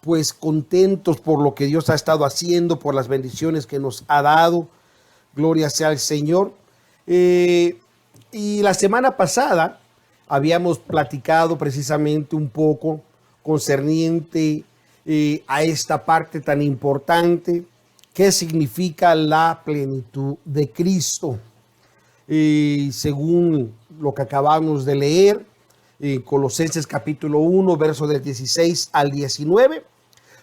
pues contentos por lo que Dios ha estado haciendo, por las bendiciones que nos ha dado. Gloria sea al Señor. Y la semana pasada habíamos platicado precisamente un poco concerniente a esta parte tan importante, ¿qué significa la plenitud de Cristo? Según lo que acabamos de leer, Colosenses capítulo 1, verso del 16 al 19,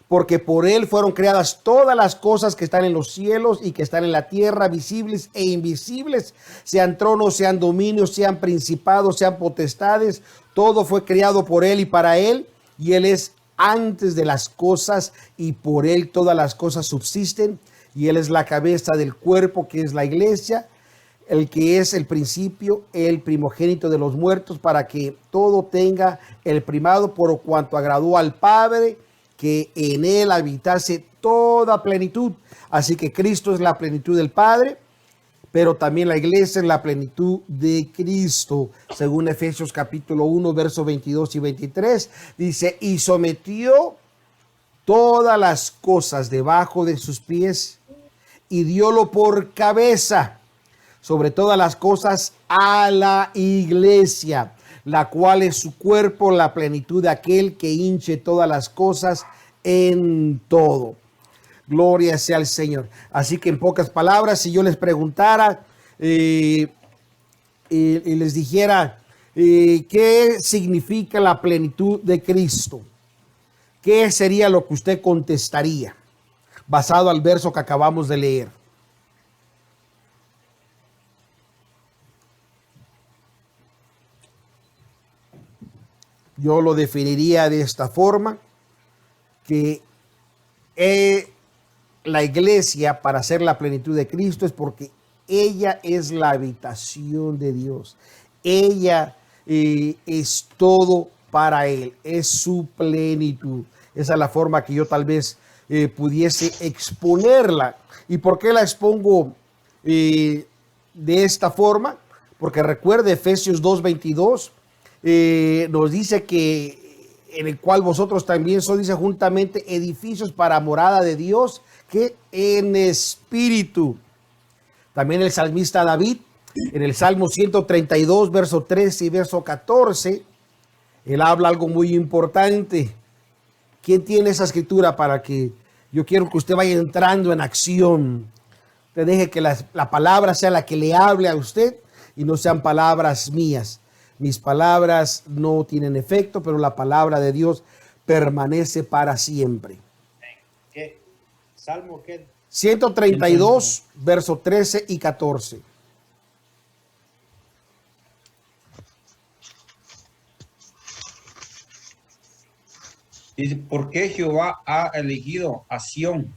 porque por él fueron creadas todas las cosas que están en los cielos y que están en la tierra, visibles e invisibles, sean tronos, sean dominios, sean principados, sean potestades, todo fue creado por él y para él, y él es antes de las cosas y por él todas las cosas subsisten, y él es la cabeza del cuerpo que es la iglesia, el que es el principio, el primogénito de los muertos, para que todo tenga el primado, por cuanto agradó al Padre que en él habitase toda plenitud. Así que Cristo es la plenitud del Padre, pero también la iglesia es la plenitud de Cristo. Según Efesios capítulo 1, versos 22 y 23, dice, y sometió todas las cosas debajo de sus pies y diólo por cabeza sobre todas las cosas a la iglesia, la cual es su cuerpo, la plenitud de aquel que hinche todas las cosas en todo. Gloria sea al Señor. Así que en pocas palabras, si yo les preguntara y les dijera qué significa la plenitud de Cristo, ¿qué sería lo que usted contestaría basado al verso que acabamos de leer? Yo lo definiría de esta forma, que la iglesia, para ser la plenitud de Cristo, es porque ella es la habitación de Dios. Ella es todo para él, es su plenitud. Esa es la forma que yo tal vez pudiese exponerla. ¿Y por qué la expongo de esta forma? Porque recuerde Efesios 2:22. Nos dice que en el cual vosotros también sois, dice, juntamente edificios para morada de Dios, que en espíritu. También el salmista David, en el Salmo 132, verso 13 y verso 14, él habla algo muy importante. ¿Quién tiene esa escritura para que yo quiero que usted vaya entrando en acción? Usted deje que la palabra sea la que le hable a usted y no sean palabras mías. Mis palabras no tienen efecto, pero la palabra de Dios permanece para siempre. ¿Qué? ¿Salmo qué? 132, verso 13 y 14. Dice, porque Jehová ha elegido a Sión,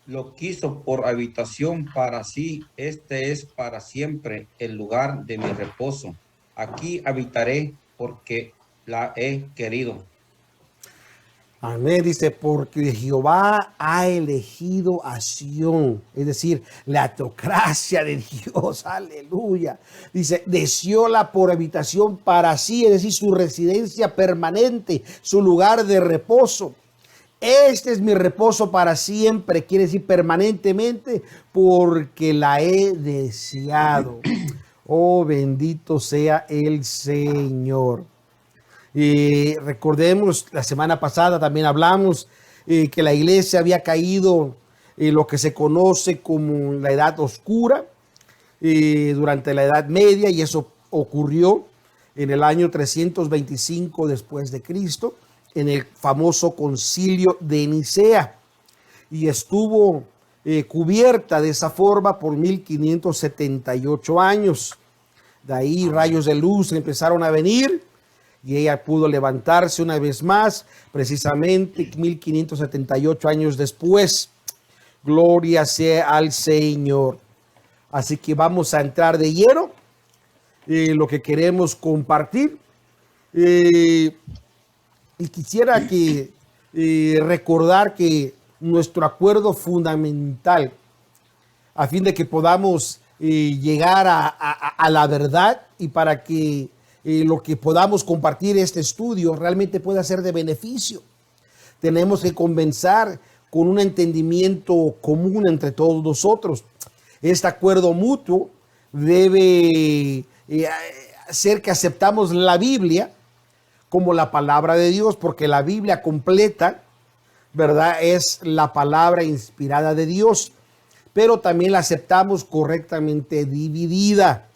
lo quiso por habitación para sí, este es para siempre el lugar de mi reposo. Aquí habitaré porque la he querido. Amén, dice, porque Jehová ha elegido a Sión, es decir, la teocracia de Dios, aleluya. Dice, deseóla por habitación para sí, es decir, su residencia permanente, su lugar de reposo. Este es mi reposo para siempre, quiere decir permanentemente, porque la he deseado. Oh, bendito sea el Señor. Recordemos, la semana pasada también hablamos que la iglesia había caído en lo que se conoce como la Edad Oscura durante la Edad Media, y eso ocurrió en el año 325 después de Cristo, en el famoso concilio de Nicea, y estuvo cubierta de esa forma por 1578 años. De ahí rayos de luz empezaron a venir y ella pudo levantarse una vez más, precisamente 1578 años después. Gloria sea al Señor. Así que vamos a entrar de lleno lo que queremos compartir. Y quisiera que recordar que nuestro acuerdo fundamental, a fin de que podamos llegar a la verdad, y para que lo que podamos compartir este estudio realmente pueda ser de beneficio. tenemos que comenzar con un entendimiento común entre todos nosotros. Este acuerdo mutuo debe hacer que aceptamos la Biblia como la palabra de Dios, porque la Biblia completa, ¿verdad?, es la palabra inspirada de Dios, pero también la aceptamos correctamente dividida.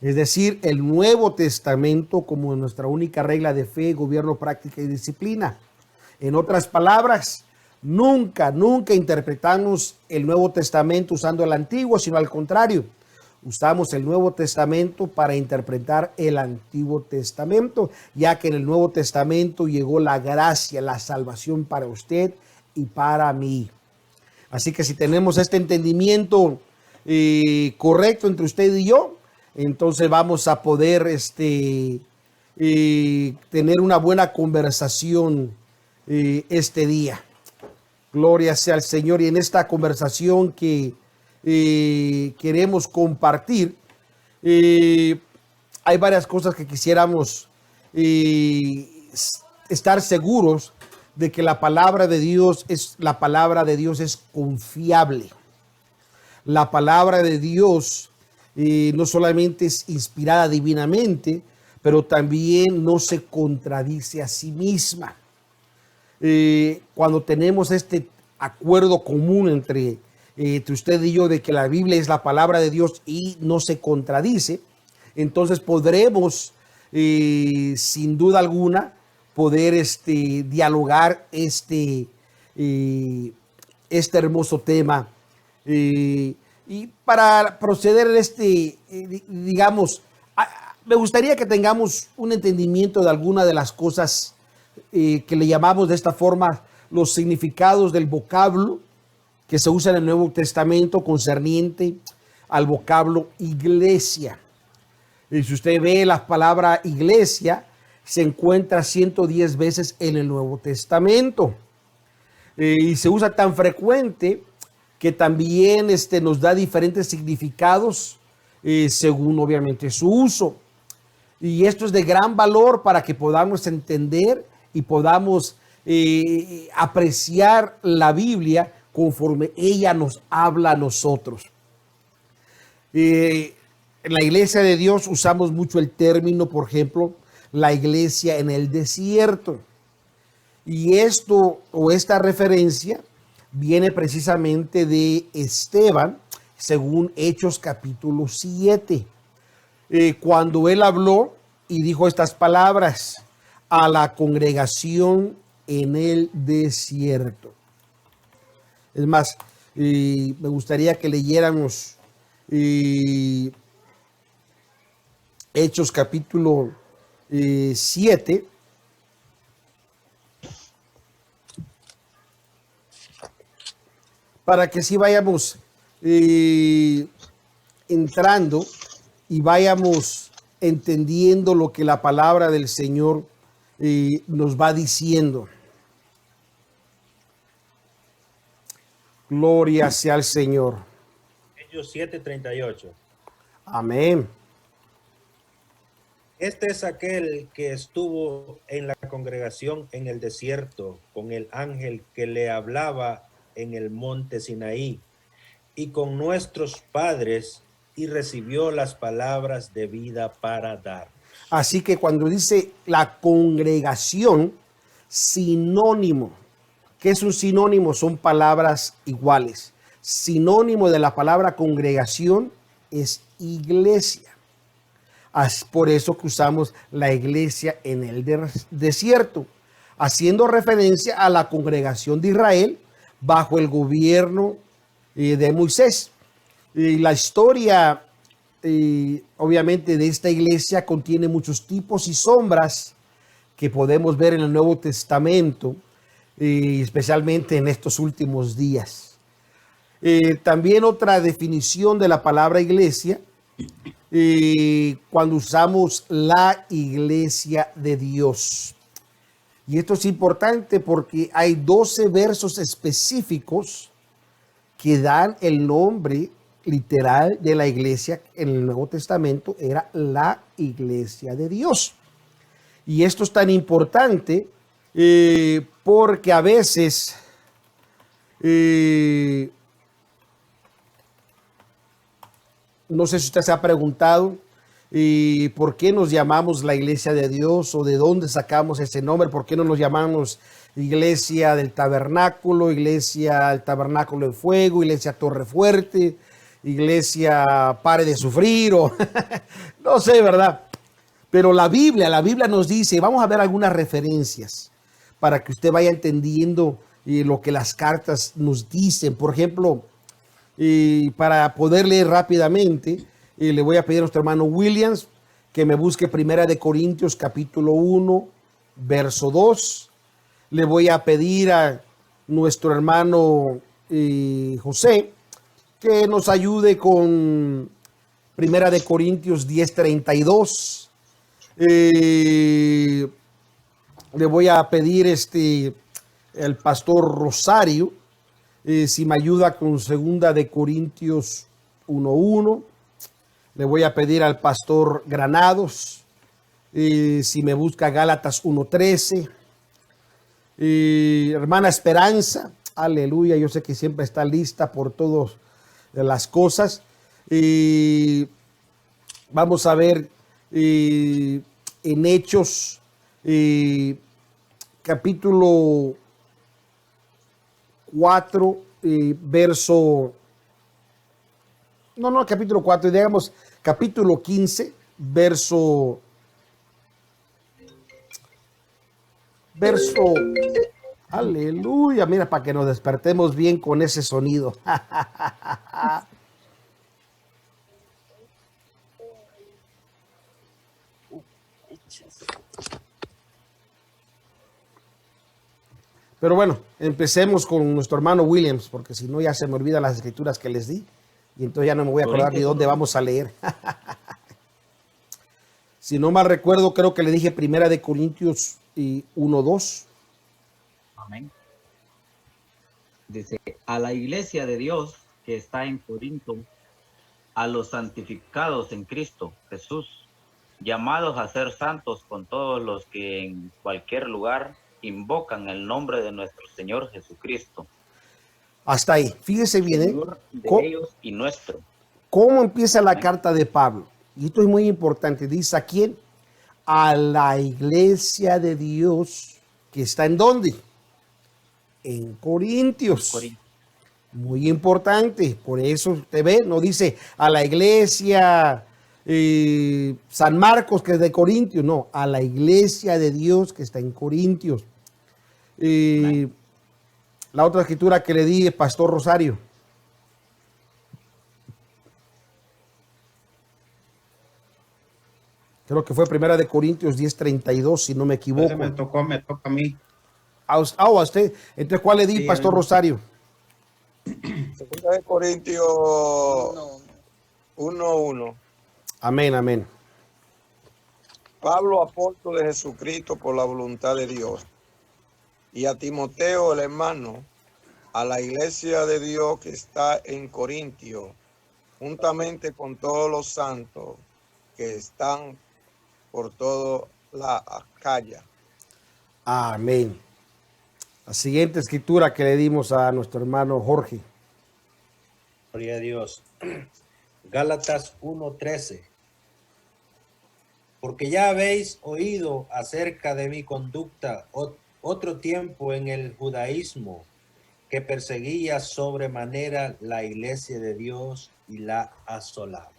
Es decir, el Nuevo Testamento como nuestra única regla de fe, gobierno, práctica y disciplina. En otras palabras, nunca interpretamos el Nuevo Testamento usando el Antiguo, sino al contrario. Usamos el Nuevo Testamento para interpretar el Antiguo Testamento, ya que en el Nuevo Testamento llegó la gracia, la salvación para usted y para mí. Así que si tenemos este entendimiento correcto entre usted y yo, entonces vamos a poder tener una buena conversación este día. Gloria sea al Señor. Y en esta conversación que queremos compartir, hay varias cosas que quisiéramos estar seguros de que la palabra de Dios es confiable. La palabra de Dios no solamente es inspirada divinamente, pero también no se contradice a sí misma. Cuando tenemos este acuerdo común entre usted y yo de que la Biblia es la palabra de Dios y no se contradice, entonces podremos, sin duda alguna, poder dialogar este hermoso tema. Y para proceder digamos, me gustaría que tengamos un entendimiento de alguna de las cosas que le llamamos de esta forma los significados del vocablo que se usa en el Nuevo Testamento concerniente al vocablo iglesia. Y si usted ve la palabra iglesia, se encuentra 110 veces en el Nuevo Testamento. Y se usa tan frecuente que también nos da diferentes significados según obviamente su uso. Y esto es de gran valor para que podamos entender y podamos apreciar la Biblia conforme ella nos habla a nosotros. En la iglesia de Dios usamos mucho el término, por ejemplo, la iglesia en el desierto. Y esta referencia viene precisamente de Esteban, según Hechos capítulo 7, cuando él habló y dijo estas palabras a la congregación en el desierto. Es más, me gustaría que leyéramos Hechos capítulo 7. Para que sí vayamos entrando y vayamos entendiendo lo que la palabra del Señor nos va diciendo. Gloria sea al Señor. Hechos 7:38. Amén. Este es aquel que estuvo en la congregación en el desierto con el ángel que le hablaba en el monte Sinaí y con nuestros padres y recibió las palabras de vida para dar. Así que cuando dice la congregación, sinónimo. ¿Qué es un sinónimo? Son palabras iguales. Sinónimo de la palabra congregación es iglesia. Por eso que usamos la iglesia en el desierto, haciendo referencia a la congregación de Israel bajo el gobierno de Moisés. Y la historia, obviamente, de esta iglesia contiene muchos tipos y sombras que podemos ver en el Nuevo Testamento, especialmente en estos últimos días. También otra definición de la palabra iglesia, cuando usamos la iglesia de Dios. Y esto es importante porque hay 12 versos específicos que dan el nombre literal de la iglesia en el Nuevo Testamento, era la iglesia de Dios. Y esto es tan importante porque a veces no sé si usted se ha preguntado por qué nos llamamos la Iglesia de Dios o de dónde sacamos ese nombre, por qué no nos llamamos Iglesia del Tabernáculo, Iglesia del Tabernáculo de Fuego, Iglesia Torre Fuerte, Iglesia Pare de Sufrir, o no sé, ¿verdad? Pero la Biblia nos dice, vamos a ver algunas referencias para que usted vaya entendiendo lo que las cartas nos dicen. Por ejemplo, para poder leer rápidamente, le voy a pedir a nuestro hermano Williams que me busque Primera de Corintios capítulo 1, verso 2. Le voy a pedir a nuestro hermano José que nos ayude con Primera de Corintios 10:32. Le voy a pedir el pastor Rosario si me ayuda con Segunda de Corintios 1:1. Le voy a pedir al pastor Granados si me busca Gálatas 1:13. Hermana Esperanza, aleluya, yo sé que siempre está lista por todas las cosas. Vamos a ver en Hechos capítulo 4, verso, capítulo 4, digamos capítulo 15, verso, aleluya, mira, para que nos despertemos bien con ese sonido. Pero bueno, empecemos con nuestro hermano Williams, porque si no ya se me olvidan las escrituras que les di, y entonces ya no me voy a acordar ni dónde vamos a leer. Si no mal recuerdo, creo que le dije Primera de Corintios 1:2. Amén. Dice, a la iglesia de Dios que está en Corinto, a los santificados en Cristo Jesús, llamados a ser santos con todos los que en cualquier lugar invocan el nombre de nuestro Señor Jesucristo. Hasta ahí, fíjese bien, Señor de ellos y nuestro. ¿Cómo empieza la carta de Pablo? Y esto es muy importante. Dice, ¿a quién? A la iglesia de Dios que está ¿en dónde? En Corintios. Muy importante. Por eso usted ve, no dice a la iglesia San Marcos que es de Corintios. No, a la iglesia de Dios que está en Corintios. La otra escritura que le di es Pastor Rosario. Creo que fue Primera de Corintios 10:32, si no me equivoco. Me toca a mí. A usted. Entonces, ¿cuál le di, sí, Pastor Rosario? Segunda de Corintios 1:1. Amén, amén. Pablo, apóstol de Jesucristo por la voluntad de Dios, y a Timoteo, el hermano, a la iglesia de Dios que está en Corintio, juntamente con todos los santos que están por toda la Acaya. Amén. La siguiente escritura que le dimos a nuestro hermano Jorge. Gloria a Dios. Gálatas 1:13. Porque ya habéis oído acerca de mi conducta otro tiempo en el judaísmo, que perseguía sobremanera la iglesia de Dios y la asolaba.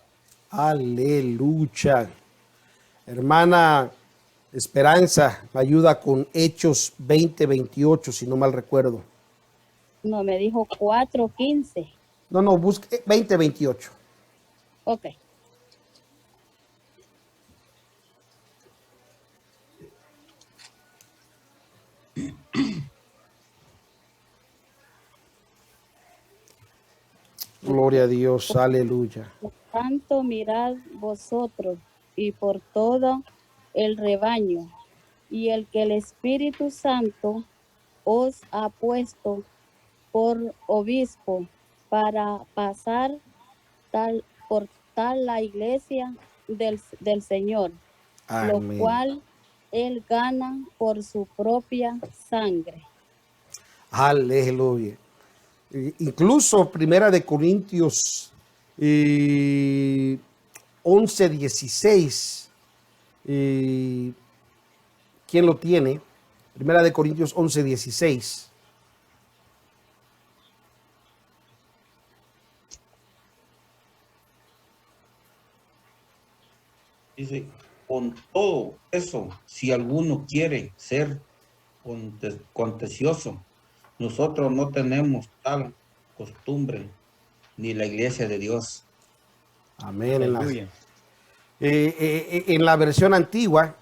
Aleluya. Hermana Esperanza, me ayuda con Hechos 20:28, si no mal recuerdo. No, me dijo 4:15. No, busque 20:28. Ok. Gloria a Dios, aleluya. Por tanto, mirad vosotros y por todo el rebaño, y el que el Espíritu Santo os ha puesto por obispo para pasar por tal la iglesia del Señor, Amén. lo cual él gana por su propia sangre. Aleluya. Incluso Primera de Corintios 11:16. ¿Quién lo tiene? Primera de Corintios 11:16. Dice, con todo eso, si alguno quiere ser contencioso, nosotros no tenemos tal costumbre, ni la iglesia de Dios. Amén. Aleluya. En la versión antigua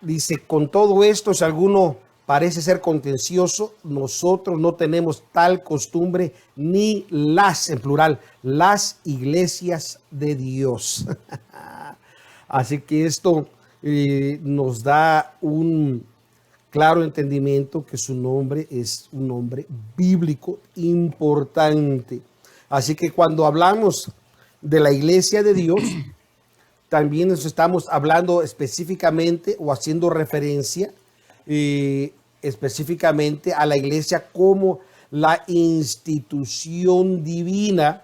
dice, con todo esto, si alguno parece ser contencioso, nosotros no tenemos tal costumbre, ni las, en plural, las iglesias de Dios. Así que esto nos da un claro entendimiento que su nombre es un nombre bíblico importante. Así que cuando hablamos de la iglesia de Dios, también nos estamos hablando específicamente o haciendo referencia específicamente a la iglesia como la institución divina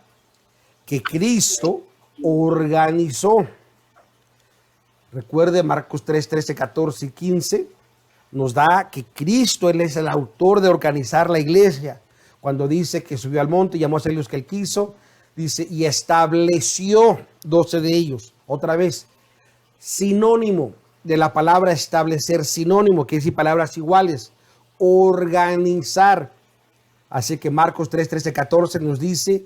que Cristo organizó. Recuerde Marcos 3, 13, 14 y 15. Nos da que Cristo, Él es el autor de organizar la iglesia. Cuando dice que subió al monte y llamó a ser los que Él quiso, dice, y estableció 12 de ellos. Otra vez, sinónimo de la palabra establecer, sinónimo, que es decir palabras iguales, organizar. Así que Marcos 3, 13, 14 nos dice,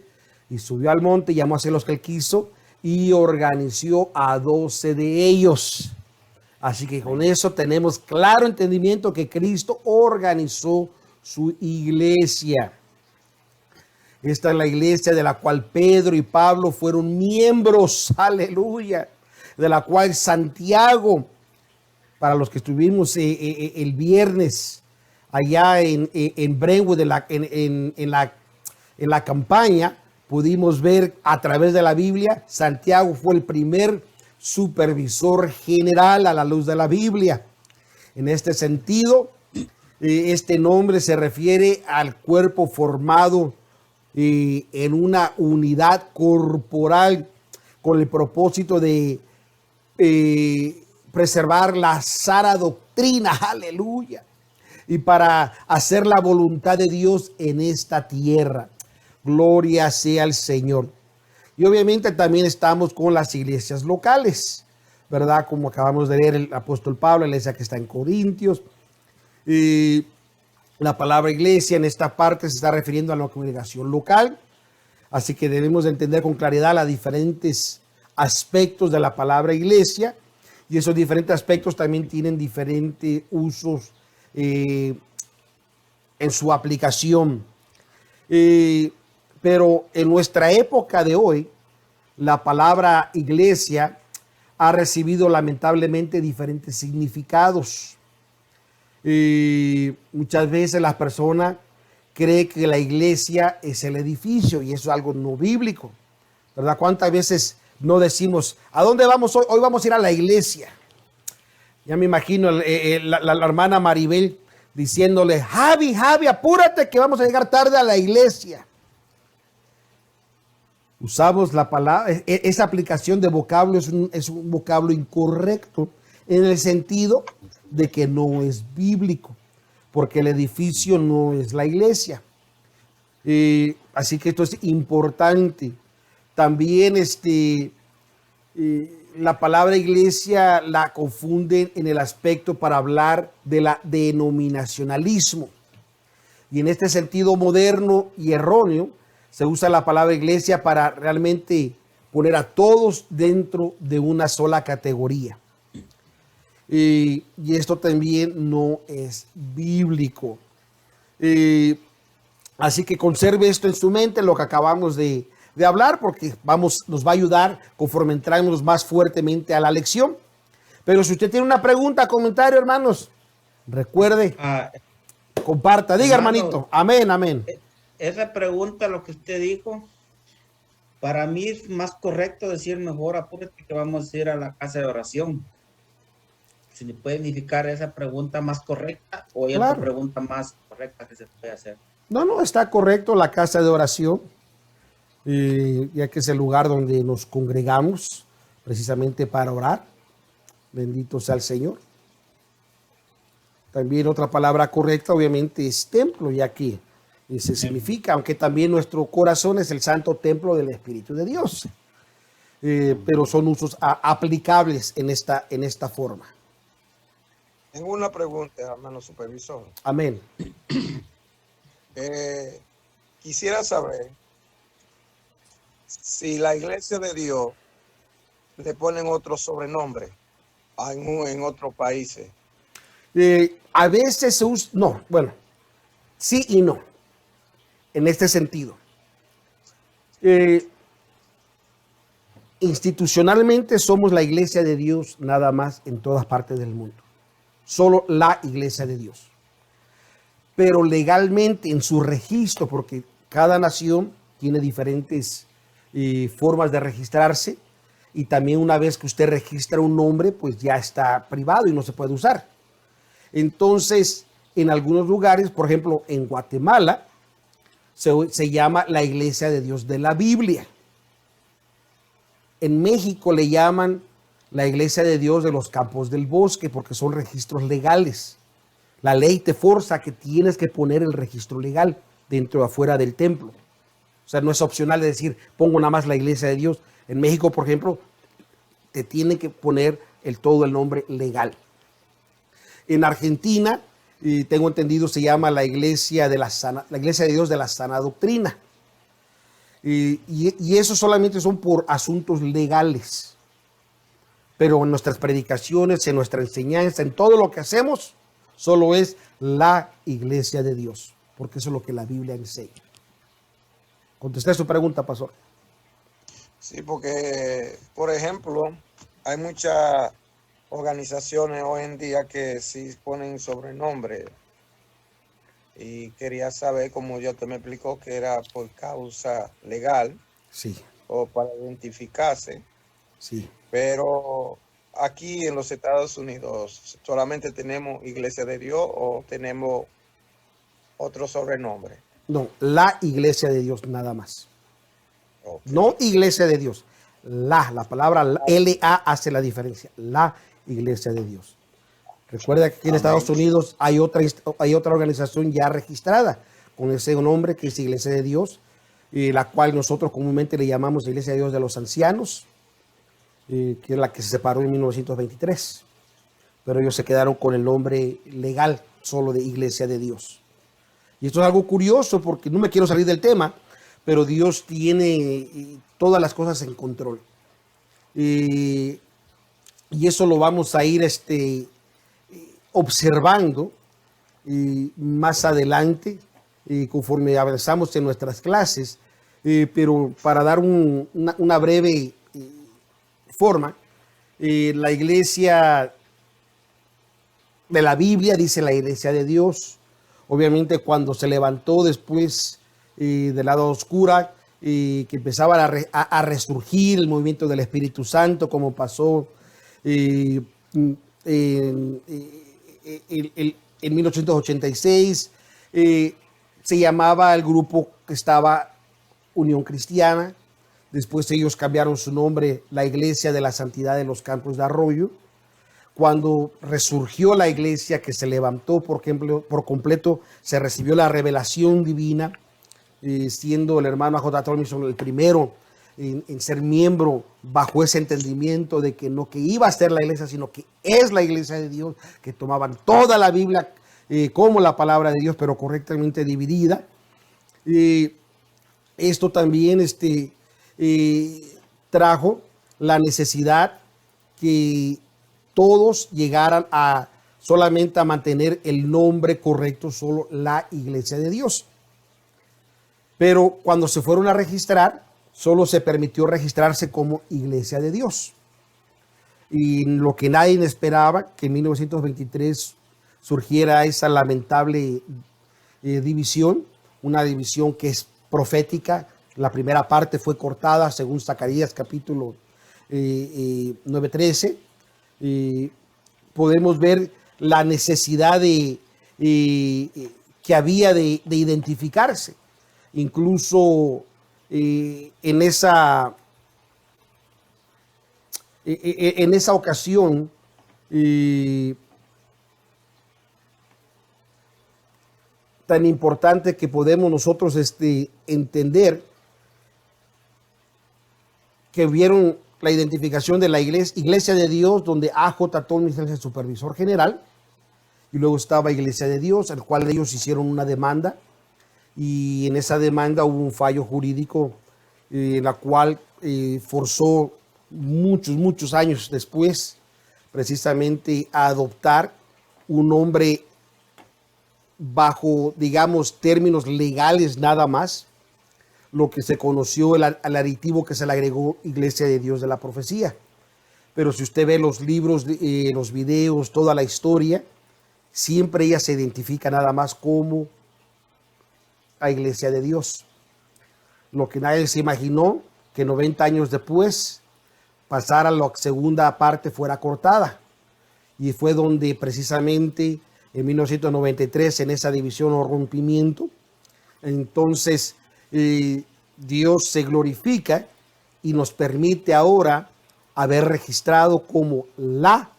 y subió al monte y llamó a ser los que Él quiso, y organizó a 12 de ellos. Así que con eso tenemos claro entendimiento que Cristo organizó su iglesia. Esta es la iglesia de la cual Pedro y Pablo fueron miembros, aleluya, de la cual Santiago, para los que estuvimos el viernes allá en Brentwood, en la campaña, pudimos ver a través de la Biblia, Santiago fue el primer supervisor general a la luz de la Biblia. En este sentido, este nombre se refiere al cuerpo formado en una unidad corporal con el propósito de preservar la sana doctrina, aleluya, y para hacer la voluntad de Dios en esta tierra. Gloria sea al Señor. Y obviamente también estamos con las iglesias locales, ¿verdad? Como acabamos de leer el apóstol Pablo, la iglesia que está en Corintios. Y la palabra iglesia en esta parte se está refiriendo a la congregación local. Así que debemos de entender con claridad los diferentes aspectos de la palabra iglesia. Y esos diferentes aspectos también tienen diferentes usos en su aplicación. Pero en nuestra época de hoy, la palabra iglesia ha recibido lamentablemente diferentes significados. Muchas veces la persona cree que la iglesia es el edificio y eso es algo no bíblico, ¿verdad? ¿Cuántas veces no decimos, ¿a dónde vamos hoy? Hoy vamos a ir a la iglesia. Ya me imagino la hermana Maribel diciéndole, Javi, apúrate que vamos a llegar tarde a la iglesia. Usamos la palabra, esa aplicación de vocablo es un vocablo incorrecto en el sentido de que no es bíblico, porque el edificio no es la iglesia. Así que esto es importante. También la palabra iglesia la confunden en el aspecto para hablar de la denominacionalismo. Y en este sentido moderno y erróneo, se usa la palabra iglesia para realmente poner a todos dentro de una sola categoría. Y esto también no es bíblico. Así que conserve esto en su mente, lo que acabamos de hablar, porque nos va a ayudar conforme entramos más fuertemente a la lección. Pero si usted tiene una pregunta, comentario, hermanos, recuerde, comparta, diga, hermanito, amén. Esa pregunta, lo que usted dijo, para mí es más correcto decir mejor apúrate que vamos a ir a la casa de oración. si le puede indicar esa pregunta más correcta o hay Claro. otra pregunta más correcta que se puede hacer. No, está correcto, la casa de oración, ya que es el lugar donde nos congregamos precisamente para orar. Bendito sea el Señor. También otra palabra correcta, obviamente, es templo, ya que se significa, aunque también nuestro corazón es el santo templo del Espíritu de Dios. Pero son usos aplicables en esta forma. Tengo una pregunta, hermano supervisor. Amén. Quisiera saber si la iglesia de Dios le ponen otro sobrenombre en otros países. A veces se usa, no, bueno, sí y no, en este sentido. Institucionalmente somos la iglesia de Dios nada más en todas partes del mundo. Solo la iglesia de Dios. Pero legalmente en su registro, porque cada nación tiene diferentes formas de registrarse, y también una vez que usted registra un nombre, pues ya está privado y no se puede usar. Entonces, en algunos lugares, por ejemplo, en Guatemala, se llama la Iglesia de Dios de la Biblia. En México le llaman la Iglesia de Dios de los Campos del Bosque, porque son registros legales. La ley te forza que tienes que poner el registro legal dentro o afuera del templo. O sea, no es opcional de decir, pongo nada más la Iglesia de Dios. En México, por ejemplo, te tiene que poner todo el nombre legal. En Argentina, tengo entendido, se llama la Iglesia de Dios de la Sana Doctrina. Y eso solamente son por asuntos legales. Pero en nuestras predicaciones, en nuestra enseñanza, en todo lo que hacemos, solo es la Iglesia de Dios, porque eso es lo que la Biblia enseña. ¿Contesté su pregunta, pastor? Sí, porque, por ejemplo, hay muchas organizaciones hoy en día que sí ponen sobrenombre. Y quería saber, como ya te me explicó, que era por causa legal Sí, o para identificarse. sí. Pero aquí en los Estados Unidos, ¿solamente tenemos Iglesia de Dios o tenemos otro sobrenombre? No, la Iglesia de Dios nada más. Okay. No Iglesia de Dios. La palabra LA hace la diferencia. La Iglesia de Dios. Recuerda que aquí en Estados Unidos hay otra organización ya registrada con ese nombre que es Iglesia de Dios, la cual nosotros comúnmente le llamamos Iglesia de Dios de los Ancianos, que es la que se separó en 1923. Pero ellos se quedaron con el nombre legal solo de Iglesia de Dios. Y esto es algo curioso porque no me quiero salir del tema, pero Dios tiene todas las cosas en control. Y eso lo vamos a ir observando más adelante conforme avanzamos en nuestras clases. Pero para dar una breve forma, la iglesia de la Biblia dice la Iglesia de Dios. Obviamente cuando se levantó después del lado oscura, que empezaban a resurgir el movimiento del Espíritu Santo, como pasó en 1886, se llamaba el grupo que estaba Unión Cristiana. Después ellos cambiaron su nombre, la Iglesia de la Santidad de los Campos de Arroyo. Cuando resurgió la iglesia, que se levantó por completo, se recibió la revelación divina, siendo el hermano A.J. Tomlinson el primero en ser miembro bajo ese entendimiento de que no que iba a ser la iglesia, sino que es la iglesia de Dios, que tomaban toda la Biblia como la palabra de Dios, pero correctamente dividida. Esto también trajo la necesidad que todos llegaran solamente a mantener el nombre correcto, solo la Iglesia de Dios. Pero cuando se fueron a registrar, solo se permitió registrarse como Iglesia de Dios. Y lo que nadie esperaba, que en 1923 surgiera esa lamentable división, una división que es profética. La primera parte fue cortada según Zacarías capítulo 9:13. podemos ver la necesidad que había de identificarse. Incluso en esa ocasión, tan importante que podemos nosotros entender que vieron la identificación de la Iglesia de Dios, donde A.J. Tomis es el supervisor general, y luego estaba Iglesia de Dios, al cual ellos hicieron una demanda, y en esa demanda hubo un fallo jurídico en la cual forzó muchos años después precisamente a adoptar un nombre bajo, digamos, términos legales nada más, lo que se conoció al aditivo que se le agregó Iglesia de Dios de la Profecía. Pero si usted ve los libros, los videos, toda la historia, siempre ella se identifica nada más como la Iglesia de Dios. Lo que nadie se imaginó, que 90 años después pasara la segunda parte fuera cortada. Y fue donde precisamente en 1993, en esa división o rompimiento, entonces Dios se glorifica y nos permite ahora haber registrado como la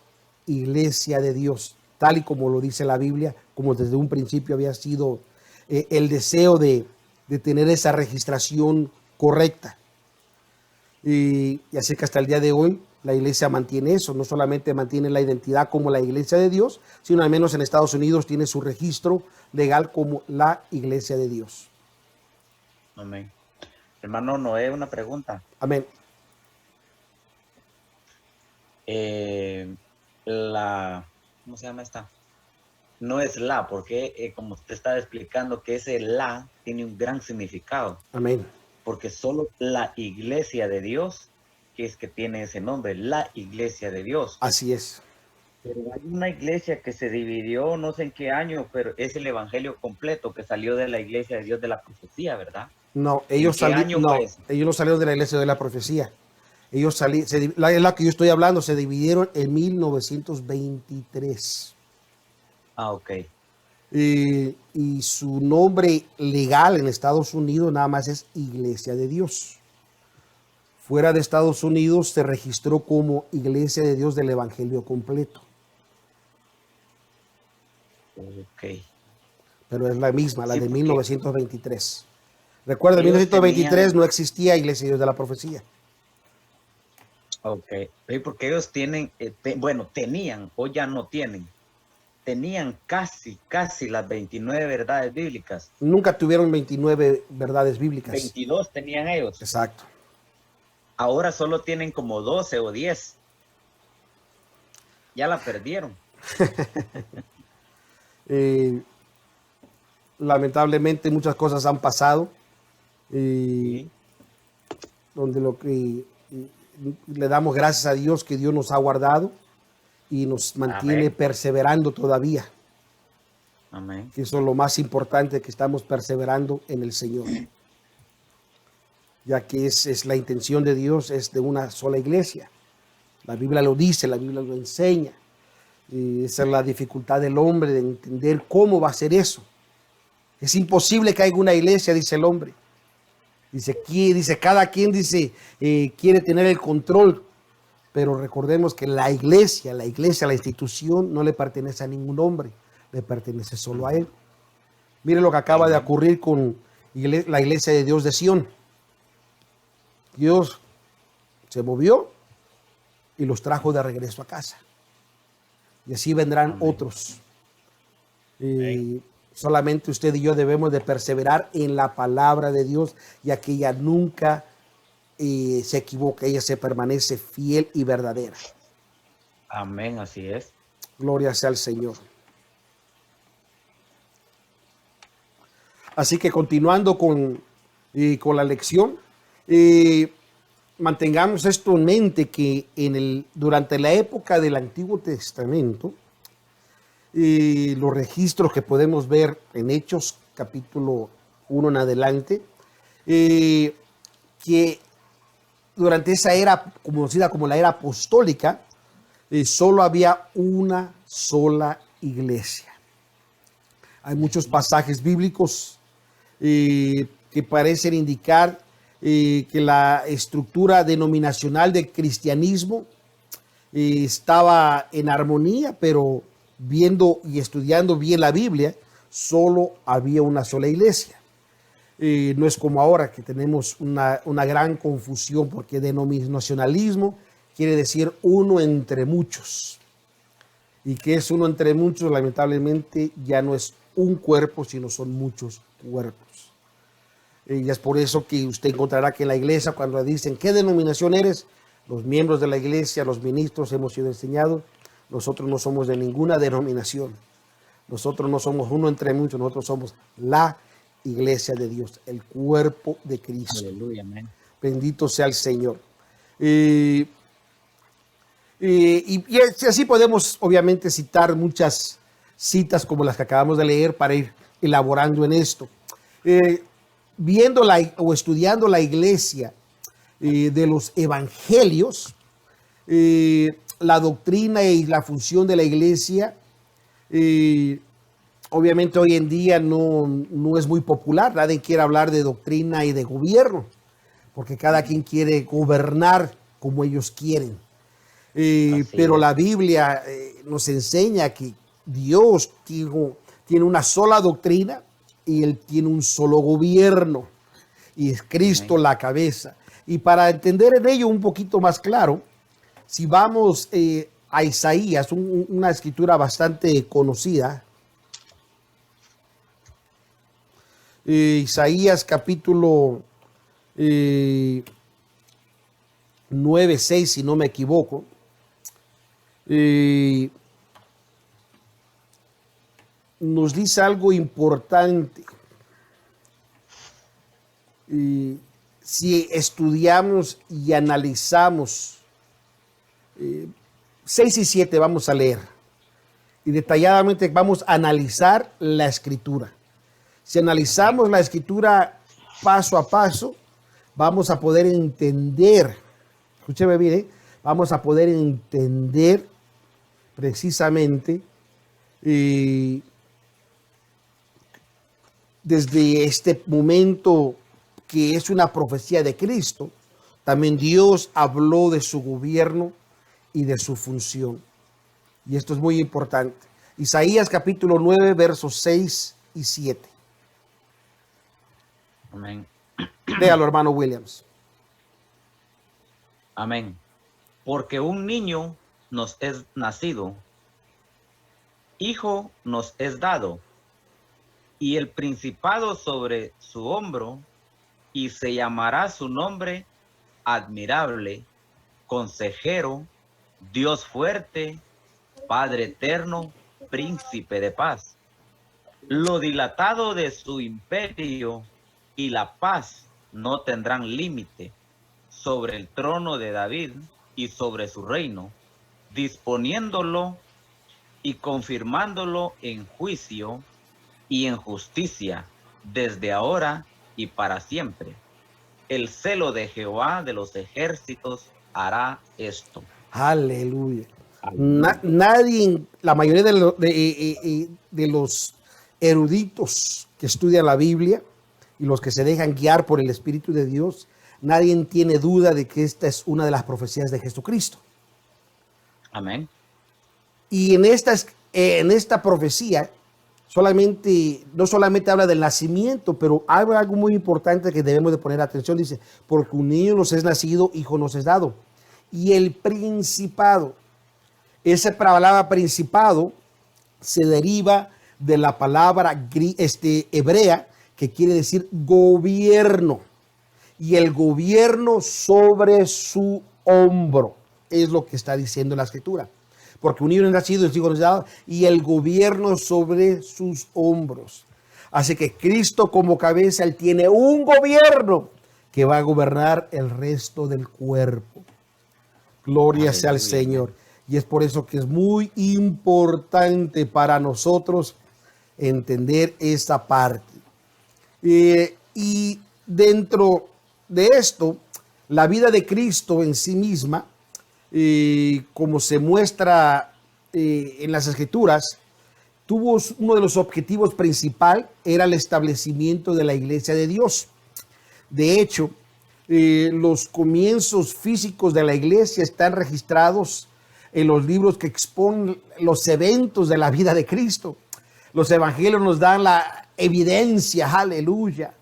Iglesia de Dios, tal y como lo dice la Biblia, como desde un principio había sido el deseo de tener esa registración correcta. Y así que hasta el día de hoy la iglesia mantiene eso, no solamente mantiene la identidad como la Iglesia de Dios, sino al menos en Estados Unidos tiene su registro legal como la Iglesia de Dios. Amén. Hermano Noé, una pregunta. Amén. ¿Cómo se llama esta? No es la, porque como usted estaba explicando que ese la tiene un gran significado. Amén. Porque solo la Iglesia de Dios, que es que tiene ese nombre, la Iglesia de Dios. Así es. Pero hay una iglesia que se dividió, no sé en qué año, pero es el Evangelio completo que salió de la Iglesia de Dios de la Profecía, ¿verdad? No, ellos salieron no salieron de la Iglesia de la Profecía. Ellos salieron, la que yo estoy hablando, se dividieron en 1923. Ah, ok. Y su nombre legal en Estados Unidos nada más es Iglesia de Dios. Fuera de Estados Unidos se registró como Iglesia de Dios del Evangelio completo. Ok. Pero es la misma, la Sí, de porque 1923. Recuerda, en ellos 1923 tenían, no existía Iglesia de Dios de la Profecía. ok, sí, porque ellos tienen, bueno, tenían, o ya no tienen, tenían casi las 29 verdades bíblicas. Nunca tuvieron 29 verdades bíblicas. 22 tenían ellos. Exacto. Ahora solo tienen como 12 o 10. Ya la perdieron. Lamentablemente muchas cosas han pasado. Sí. Donde lo que le damos gracias a Dios que Dios nos ha guardado y nos mantiene Amén. perseverando todavía. Amén. Que eso es lo más importante, que estamos perseverando en el Señor. Ya que es la intención de Dios, es de una sola iglesia. La Biblia lo dice, la Biblia lo enseña. Y esa es la dificultad del hombre, de entender cómo va a ser eso. Es imposible que haya una iglesia, dice el hombre. Dice, cada quien quiere tener el control. Pero recordemos que la iglesia, la institución, no le pertenece a ningún hombre, le pertenece solo a él. Mire lo que acaba de ocurrir con la Iglesia de Dios de Sión. Dios se movió y los trajo de regreso a casa. Y así vendrán otros. Solamente usted y yo debemos de perseverar en la palabra de Dios, ya que ella nunca se equivoca, ella se permanece fiel y verdadera. Amén, así es. Gloria sea al Señor. Así que continuando con la lección, mantengamos esto en mente, que durante la época del Antiguo Testamento, los registros que podemos ver en Hechos capítulo 1 en adelante, que durante esa era conocida como la era apostólica, solo había una sola iglesia. Hay muchos pasajes bíblicos que parecen indicar que la estructura denominacional del cristianismo estaba en armonía, pero viendo y estudiando bien la Biblia, solo había una sola iglesia. No es como ahora que tenemos una gran confusión, porque denominacionalismo quiere decir uno entre muchos. Y que es uno entre muchos, lamentablemente, ya no es un cuerpo, sino son muchos cuerpos. Y es por eso que usted encontrará que en la iglesia, cuando le dicen, ¿qué denominación eres? Los miembros de la iglesia, los ministros, hemos sido enseñados, nosotros no somos de ninguna denominación. Nosotros no somos uno entre muchos, nosotros somos la iglesia de Dios, el cuerpo de Cristo. Aleluya, amén. Bendito sea el Señor. Y así podemos, obviamente, citar muchas citas como las que acabamos de leer para ir elaborando en esto. Viendo o estudiando la iglesia de los evangelios, la doctrina y la función de la iglesia, obviamente hoy en día no es muy popular. Nadie quiere hablar de doctrina y de gobierno, porque cada quien quiere gobernar como ellos quieren. Pero la Biblia nos enseña que Dios tiene una sola doctrina y Él tiene un solo gobierno, y es Cristo la cabeza. Y para entender en ello un poquito más claro, si vamos a Isaías, una escritura bastante conocida, Isaías capítulo 9:6, si no me equivoco, nos dice algo importante. Si estudiamos y analizamos 6 y 7, vamos a leer y detalladamente vamos a analizar la escritura. Si analizamos la escritura paso a paso, vamos a poder entender, escúcheme bien, vamos a poder entender precisamente desde este momento que es una profecía de Cristo, también Dios habló de su gobierno y de su función. Y esto es muy importante. Isaías capítulo 9, versos 6 y 7. Amén. Léalo, hermano Williams. Amén. Porque un niño nos es nacido, hijo nos es dado, y el principado sobre su hombro, y se llamará su nombre admirable, consejero, Dios fuerte, Padre eterno, príncipe de paz. Lo dilatado de su imperio y la paz no tendrán límite sobre el trono de David y sobre su reino, disponiéndolo y confirmándolo en juicio y en justicia desde ahora y para siempre. El celo de Jehová de los ejércitos hará esto. Aleluya. Nadie, la mayoría de los eruditos que estudian la Biblia y los que se dejan guiar por el Espíritu de Dios, nadie tiene duda de que esta es una de las profecías de Jesucristo. Amén. Y en esta profecía no solamente habla del nacimiento, pero habla algo muy importante que debemos de poner atención. Dice, porque un niño nos es nacido, hijo nos es dado. Y el principado, esa palabra principado se deriva de la palabra hebrea que quiere decir gobierno. Y el gobierno sobre su hombro es lo que está diciendo la escritura. Porque un niño es nacido, hijo nos es dado, y el gobierno sobre sus hombros. Así que Cristo como cabeza, Él tiene un gobierno que va a gobernar el resto del cuerpo. Gloria sea al Señor. Y es por eso que es muy importante para nosotros entender esta parte. Y dentro de esto, la vida de Cristo en sí misma como se muestra en las Escrituras, tuvo uno de los objetivos principales, era el establecimiento de la iglesia de Dios. De hecho, los comienzos físicos de la iglesia están registrados en los libros que exponen los eventos de la vida de Cristo. Los evangelios nos dan la evidencia, aleluya,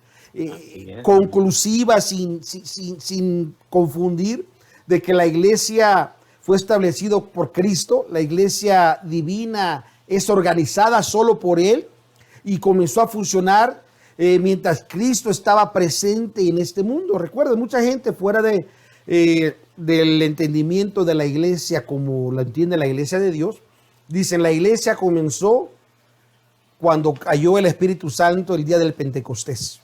conclusiva, sin confundir, de que la iglesia fue establecida por Cristo. La iglesia divina es organizada solo por Él y comenzó a funcionar mientras Cristo estaba presente en este mundo. Recuerden, mucha gente fuera del entendimiento de la iglesia como la entiende la iglesia de Dios, dicen la iglesia comenzó cuando cayó el Espíritu Santo el día del Pentecostés.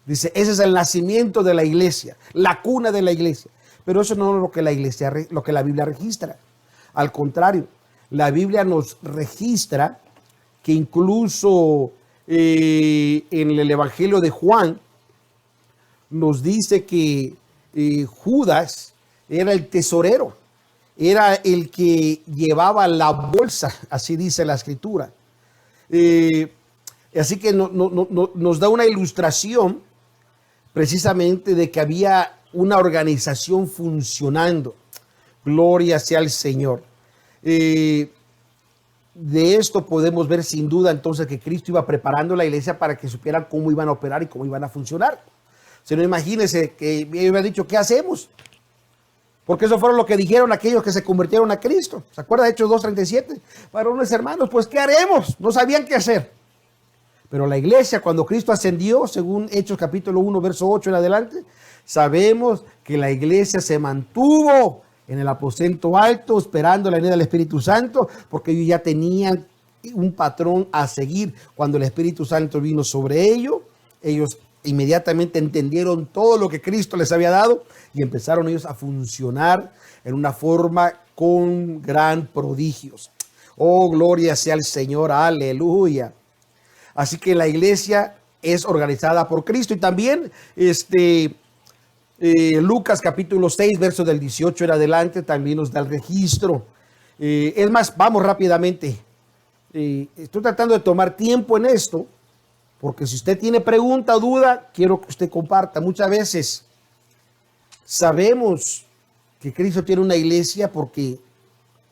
Dice, ese es el nacimiento de la iglesia, la cuna de la iglesia. Pero eso no es lo que la Biblia registra. Al contrario, la Biblia nos registra que incluso en el Evangelio de Juan nos dice que Judas era el tesorero, era el que llevaba la bolsa, así dice la Escritura. Así que nos da una ilustración precisamente de que había una organización funcionando. Gloria sea al Señor. De esto podemos ver sin duda entonces que Cristo iba preparando la iglesia para que supieran cómo iban a operar y cómo iban a funcionar. Si no, imagínense que me hubiera dicho, ¿qué hacemos? Porque eso fueron lo que dijeron aquellos que se convirtieron a Cristo. ¿Se acuerda de Hechos 2:37? Varones hermanos, pues ¿qué haremos? No sabían qué hacer. Pero la iglesia, cuando Cristo ascendió, según Hechos capítulo 1, verso 8 en adelante, sabemos que la iglesia se mantuvo en el aposento alto, esperando la venida del Espíritu Santo, porque ellos ya tenían un patrón a seguir. Cuando el Espíritu Santo vino sobre ellos inmediatamente entendieron todo lo que Cristo les había dado y empezaron ellos a funcionar en una forma con gran prodigios. Oh, gloria sea al Señor, aleluya. Así que la iglesia es organizada por Cristo. Y también Lucas capítulo 6, verso del 18 en adelante, también nos da el registro. Es más, vamos rápidamente. Estoy tratando de tomar tiempo en esto, porque si usted tiene pregunta o duda, quiero que usted comparta. Muchas veces sabemos que Cristo tiene una iglesia porque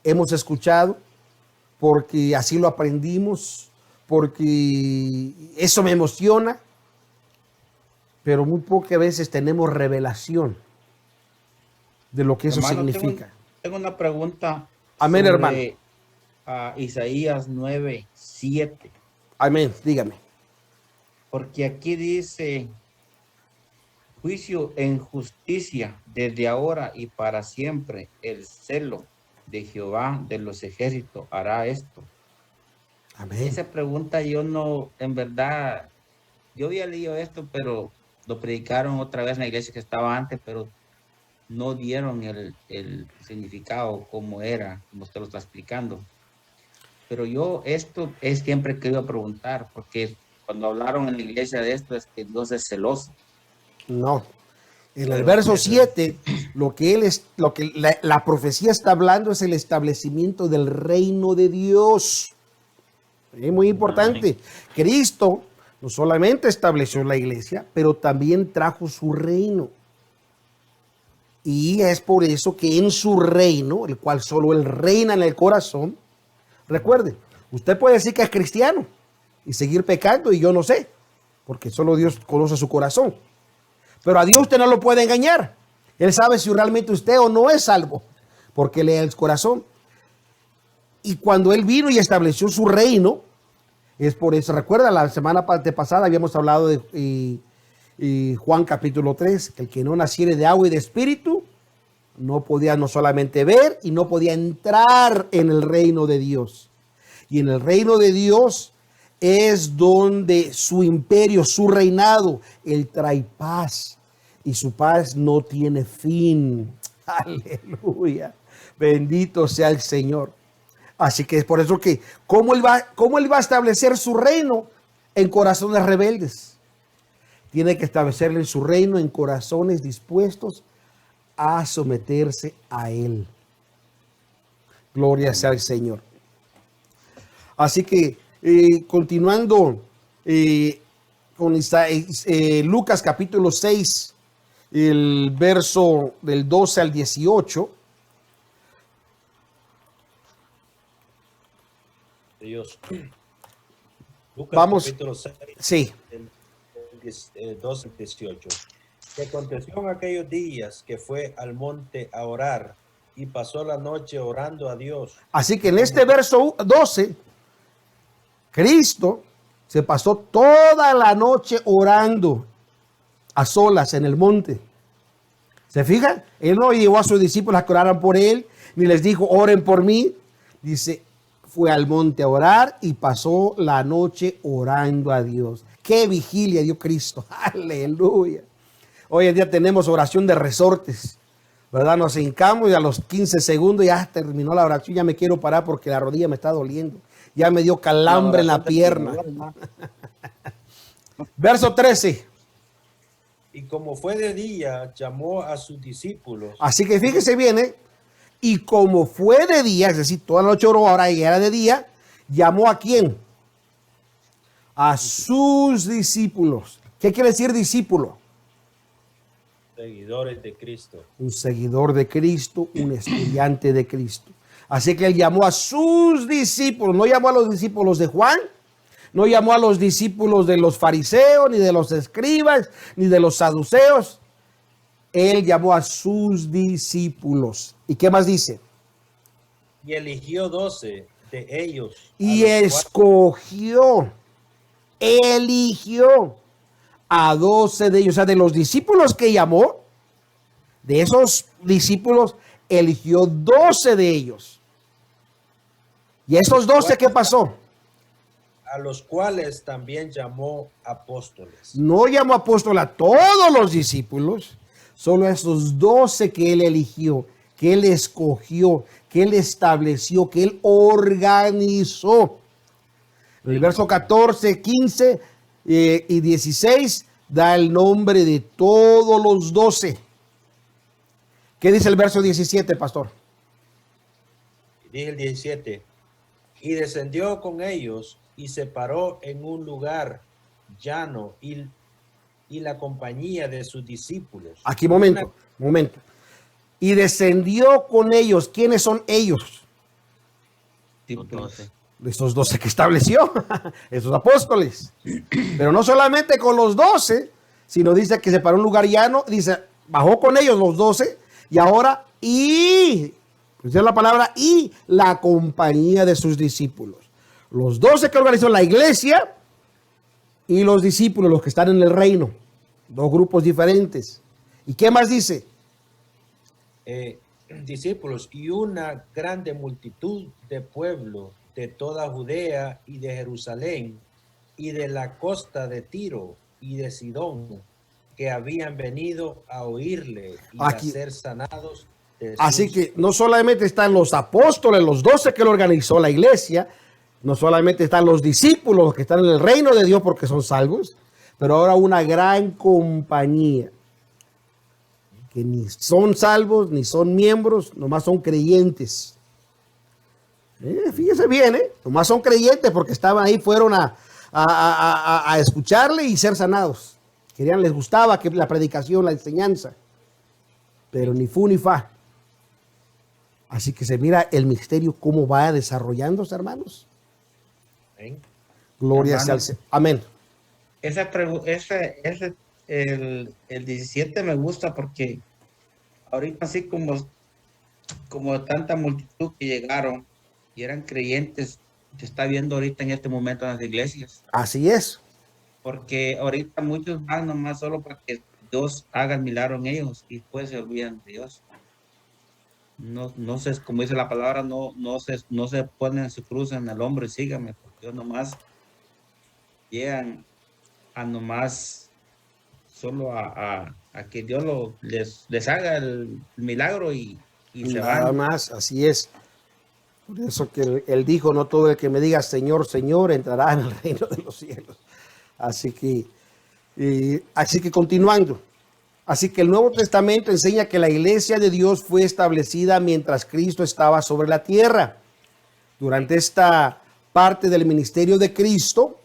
hemos escuchado, porque así lo aprendimos, porque eso me emociona, pero muy pocas veces tenemos revelación de lo que eso significa. Tengo una pregunta. Amén, hermano. Isaías 9:7. Amén, dígame. Porque aquí dice, juicio en justicia desde ahora y para siempre, el celo de Jehová de los ejércitos hará esto. Amén. Esa pregunta yo no, en verdad, yo había leído esto, pero lo predicaron otra vez en la iglesia que estaba antes, pero no dieron el significado como era, como usted lo está explicando. Pero yo esto es siempre que iba a preguntar, porque cuando hablaron en la iglesia de esto es que Dios es celoso. No. En el verso 7, la profecía está hablando es el establecimiento del reino de Dios. Es muy importante. Cristo no solamente estableció la iglesia, pero también trajo su reino. Y es por eso que en su reino, el cual solo Él reina en el corazón, recuerden, usted puede decir que es cristiano y seguir pecando y yo no sé, porque solo Dios conoce su corazón. Pero a Dios usted no lo puede engañar. Él sabe si realmente usted o no es salvo, porque lee el corazón. Y cuando Él vino y estableció su reino, es por eso. Recuerda, la semana pasada habíamos hablado de Juan capítulo 3, el que no naciere de agua y de espíritu, no podía no solamente ver y no podía entrar en el reino de Dios. Y en el reino de Dios es donde su imperio, su reinado, Él trae paz. Y su paz no tiene fin. Aleluya. Bendito sea el Señor. Así que es por eso que, ¿cómo él va a establecer su reino en corazones rebeldes? Tiene que establecerle su reino en corazones dispuestos a someterse a Él. Gloria sea al Señor. Así que continuando con Lucas capítulo 6, el verso del 12 al 18. Dios. Lucas Vamos. capítulo 6, Sí. 12 al 18. Que aconteció en aquellos días que fue al monte a orar y pasó la noche orando a Dios. Así que en este verso 12, Cristo se pasó toda la noche orando a solas en el monte. ¿Se fijan? Él no llevó a sus discípulos a que oraran por él, ni les dijo, oren por mí. Dice, fue al monte a orar y pasó la noche orando a Dios. ¡Qué vigilia dio Cristo! ¡Aleluya! Hoy en día tenemos oración de resortes, ¿verdad? Nos hincamos y a los 15 segundos ya terminó la oración, ya me quiero parar porque la rodilla me está doliendo. Ya me dio calambre en la pierna. Verso 13. Y como fue de día, llamó a sus discípulos. Así que fíjese bien, ¿eh? Y como fue de día, es decir, toda la noche oró, ahora ya era de día, llamó ¿a quién? A sus discípulos. ¿Qué quiere decir discípulo? Seguidores de Cristo. Un seguidor de Cristo, un estudiante de Cristo. Así que él llamó a sus discípulos, no llamó a los discípulos de Juan, no llamó a los discípulos de los fariseos, ni de los escribas, ni de los saduceos. Él llamó a sus discípulos. ¿Y qué más dice? Y eligió 12 de ellos. Y eligió a 12 de ellos. O sea, de los discípulos que llamó, de esos discípulos, eligió 12 de ellos. ¿Y esos 12 qué pasó? A los cuales también llamó apóstoles. No llamó apóstol a todos los discípulos, solo a esos 12 que él eligió, que él escogió, que él estableció, que él organizó. En el verso 14, 15 y 16 da el nombre de todos los 12. ¿Qué dice el verso 17, pastor? Dice el 17. Y descendió con ellos y se paró en un lugar llano y la compañía de sus discípulos. Aquí, momento. Y descendió con ellos. ¿Quiénes son ellos? Los 12. Estos 12 que estableció, esos apóstoles. Pero no solamente con los 12, sino dice que se paró en un lugar llano, dice, bajó con ellos los 12 y ahora pues es la palabra y la compañía de sus discípulos. Los 12 que organizó la iglesia y los discípulos, los que están en el reino. Dos grupos diferentes. ¿Y qué más dice? Discípulos y una grande multitud de pueblo de toda Judea y de Jerusalén y de la costa de Tiro y de Sidón, que habían venido a oírle y Aquí. a ser sanados. Así que no solamente están los apóstoles, los 12 que lo organizó la iglesia, no solamente están los discípulos que están en el reino de Dios porque son salvos, pero ahora una gran compañía que ni son salvos, ni son miembros, nomás son creyentes. Fíjese bien, nomás son creyentes porque estaban ahí, fueron a escucharle y ser sanados. Les gustaba que la predicación, la enseñanza, pero ni fu ni fa. Así que se mira el misterio cómo va desarrollándose, hermanos. Amén. Gloria sea al Señor. Amén. El 17 me gusta porque ahorita así como tanta multitud que llegaron y eran creyentes, se está viendo ahorita en este momento en las iglesias. Así es. Porque ahorita muchos van nomás solo para que Dios haga el milagro en ellos y después se olvidan de Dios. No sé, como dice la palabra, no se ponen su cruz en el hombro y síganme, porque Dios nomás llegan a nomás solo a que Dios les haga el milagro y se Nada van. más, así es. Por eso que él dijo, no todo el que me diga Señor, Señor, entrará en el reino de los cielos. Así que continuando. Así que el Nuevo Testamento enseña que la iglesia de Dios fue establecida mientras Cristo estaba sobre la tierra. Durante esta parte del ministerio de Cristo,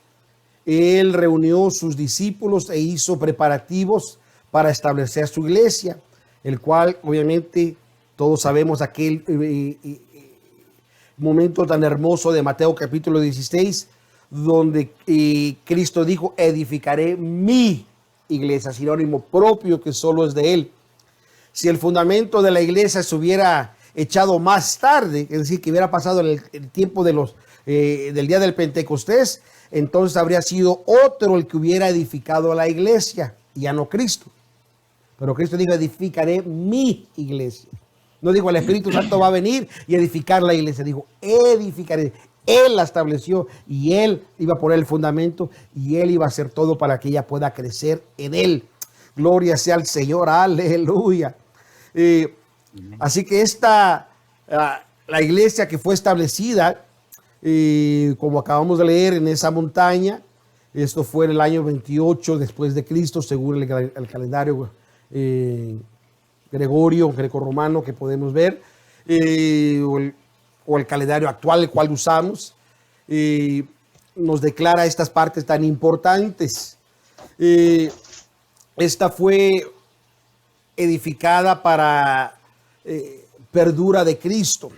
Él reunió sus discípulos e hizo preparativos para establecer su iglesia, el cual obviamente todos sabemos aquel momento tan hermoso de Mateo capítulo 16, donde Cristo dijo, edificaré mi iglesia, sinónimo propio que solo es de Él. Si el fundamento de la iglesia se hubiera echado más tarde, es decir, que hubiera pasado el tiempo de del día del Pentecostés, entonces habría sido otro el que hubiera edificado la iglesia, ya no Cristo. Pero Cristo dijo, edificaré mi iglesia. No dijo, el Espíritu Santo va a venir y edificar la iglesia. Dijo, edificaré. Él la estableció y Él iba a poner el fundamento y Él iba a hacer todo para que ella pueda crecer en Él. Gloria sea al Señor, aleluya. Así que la iglesia que fue establecida, como acabamos de leer en esa montaña, esto fue en el año 28 después de Cristo, según el calendario greco-romano que podemos ver, o el calendario actual, el cual usamos, nos declara estas partes tan importantes. Esta fue edificada para perdura de Cristo.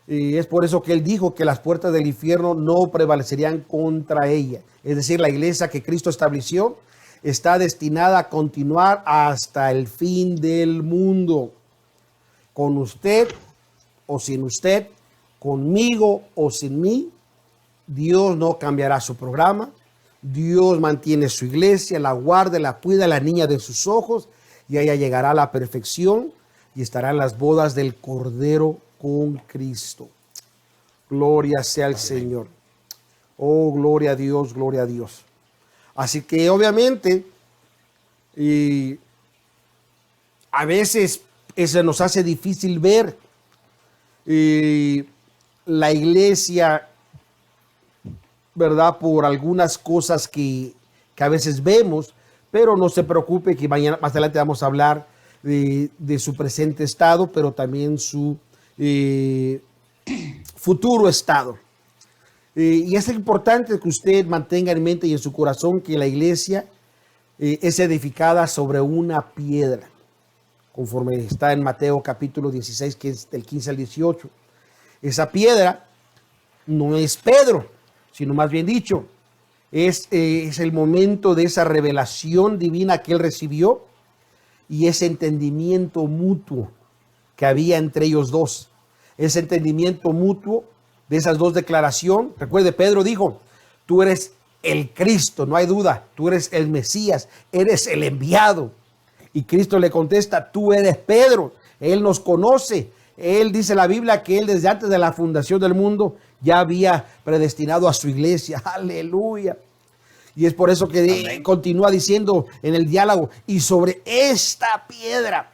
Es por eso que Él dijo que las puertas del infierno no prevalecerían contra ella. Es decir, la iglesia que Cristo estableció está destinada a continuar hasta el fin del mundo. Con usted o sin usted, conmigo o sin mí, Dios no cambiará su programa. Dios mantiene su iglesia, la guarda, la cuida, la niña de sus ojos, y ella llegará a la perfección y estará en las bodas del Cordero con Cristo. Gloria sea al Señor. Oh, gloria a Dios, gloria a Dios. Así que obviamente, a veces eso nos hace difícil ver la iglesia, ¿verdad? Por algunas cosas que a veces vemos, pero no se preocupe que mañana, más adelante vamos a hablar de su presente estado, pero también su futuro estado. Y es importante que usted mantenga en mente y en su corazón que la iglesia es edificada sobre una piedra, conforme está en Mateo capítulo 16, que es del 15 al 18. Esa piedra no es Pedro, sino más bien dicho, es el momento de esa revelación divina que él recibió y ese entendimiento mutuo que había entre ellos dos. Ese entendimiento mutuo de esas dos declaraciones. Recuerde, Pedro dijo, tú eres el Cristo, no hay duda, tú eres el Mesías, eres el enviado. Y Cristo le contesta, tú eres Pedro, Él nos conoce. Él dice en la Biblia que Él desde antes de la fundación del mundo ya había predestinado a su iglesia. Aleluya. Y es por eso que continúa diciendo en el diálogo, y sobre esta piedra,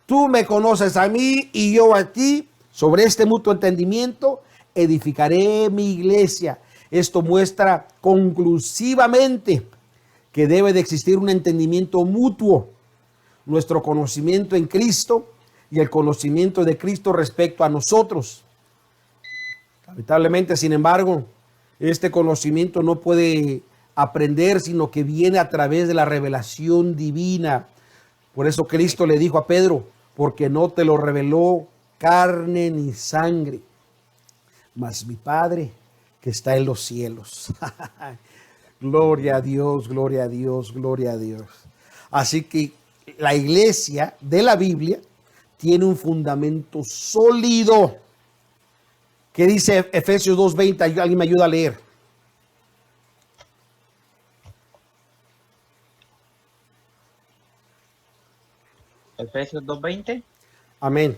tú me conoces a mí y yo a ti, sobre este mutuo entendimiento, edificaré mi iglesia. Esto muestra conclusivamente que debe de existir un entendimiento mutuo, nuestro conocimiento en Cristo y el conocimiento de Cristo respecto a nosotros. Lamentablemente, sin embargo, este conocimiento no puede aprender, sino que viene a través de la revelación divina. Por eso Cristo le dijo a Pedro, porque no te lo reveló carne ni sangre, mas mi Padre que está en los cielos. Gloria a Dios, gloria a Dios, gloria a Dios. Así que la iglesia de la Biblia tiene un fundamento sólido. ¿Qué dice Efesios 2:20? ¿Alguien me ayuda a leer? Efesios 2:20. Amén.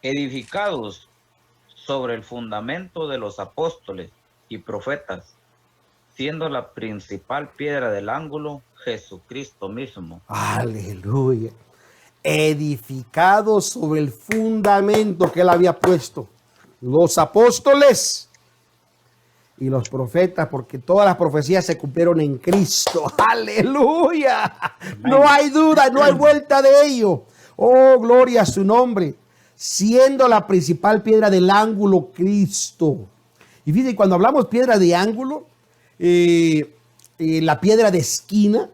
Edificados sobre el fundamento de los apóstoles y profetas, siendo la principal piedra del ángulo Jesucristo mismo. Aleluya. Edificados sobre el fundamento que Él había puesto. Los apóstoles y los profetas, porque todas las profecías se cumplieron en Cristo. Aleluya. No hay duda, no hay vuelta de ello. Oh, gloria a su nombre. Siendo la principal piedra del ángulo Cristo. Y fíjense, cuando hablamos piedra de ángulo, la piedra de esquina,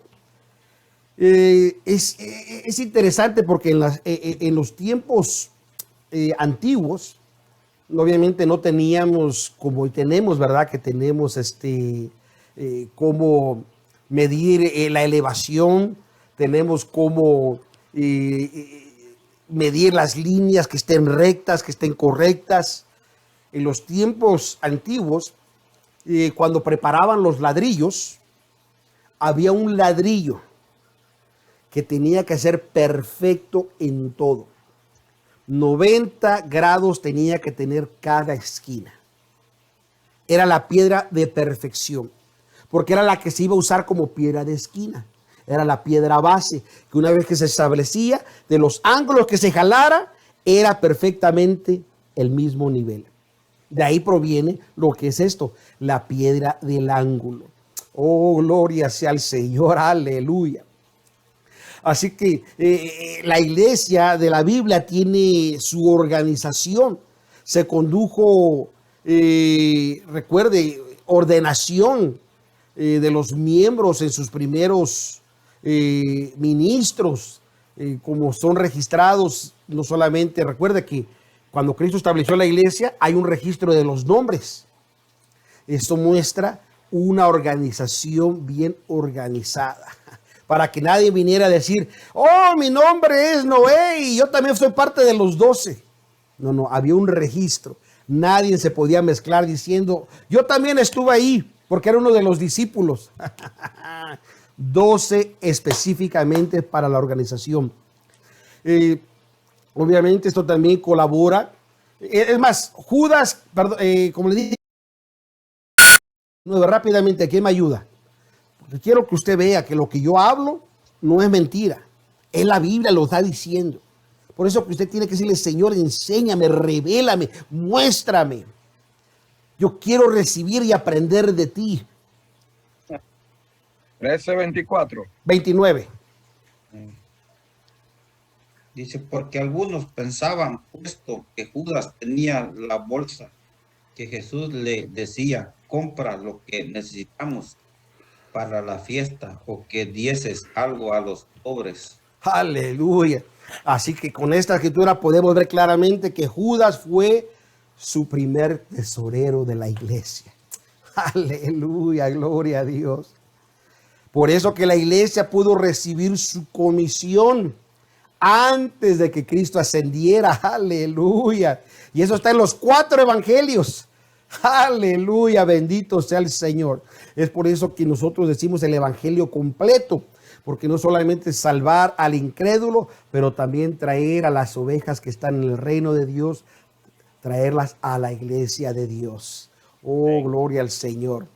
es interesante porque en los tiempos antiguos, obviamente no teníamos como tenemos, ¿verdad? Que tenemos cómo medir la elevación, tenemos cómo medir las líneas que estén rectas, que estén correctas. En los tiempos antiguos, cuando preparaban los ladrillos, había un ladrillo que tenía que ser perfecto en todo. 90 grados tenía que tener cada esquina. Era la piedra de perfección, porque era la que se iba a usar como piedra de esquina. Era la piedra base, que una vez que se establecía, de los ángulos que se jalara, era perfectamente el mismo nivel. De ahí proviene lo que es esto, la piedra del ángulo. Oh, gloria sea al Señor, aleluya. Así que la iglesia de la Biblia tiene su organización. Se condujo, recuerde, ordenación de los miembros en sus primeros ministros, como son registrados, no solamente, recuerde que cuando Cristo estableció la iglesia hay un registro de los nombres. Esto muestra una organización bien organizada, para que nadie viniera a decir, oh, mi nombre es Noé y yo también soy parte de los 12. No, había un registro. Nadie se podía mezclar diciendo, yo también estuve ahí, porque era uno de los discípulos. 12 específicamente para la organización. Obviamente esto también colabora. Es más, Judas, perdón, como le dije, rápidamente, ¿quién me ayuda? Porque quiero que usted vea que lo que yo hablo no es mentira. Es la Biblia, lo está diciendo. Por eso que usted tiene que decirle, Señor, enséñame, revélame, muéstrame. Yo quiero recibir y aprender de ti. 13:24. 29. Dice, porque algunos pensaban, puesto que Judas tenía la bolsa, que Jesús le decía, compra lo que necesitamos para la fiesta, o que dieses algo a los pobres. Aleluya. Así que con esta escritura podemos ver claramente que Judas fue su primer tesorero de la iglesia. Aleluya, gloria a Dios. Por eso que la iglesia pudo recibir su comisión antes de que Cristo ascendiera. Aleluya. Y eso está en los 4 evangelios. Aleluya, bendito sea el Señor. Es por eso que nosotros decimos el evangelio completo, porque no solamente salvar al incrédulo, pero también traer a las ovejas que están en el reino de Dios, traerlas a la iglesia de Dios. Oh, gloria al Señor.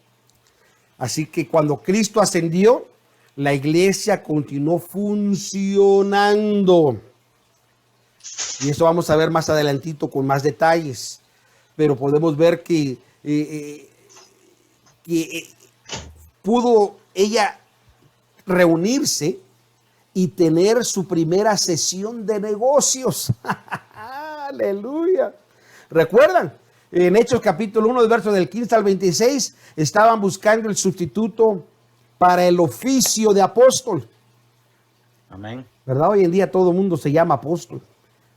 Así que cuando Cristo ascendió, la iglesia continuó funcionando. Y eso vamos a ver más adelantito con más detalles. Pero podemos ver que pudo ella reunirse y tener su primera sesión de negocios. Aleluya. ¿Recuerdan? En Hechos capítulo 1, del verso del 15 al 26, estaban buscando el sustituto para el oficio de apóstol. Amén. ¿Verdad? Hoy en día todo el mundo se llama apóstol.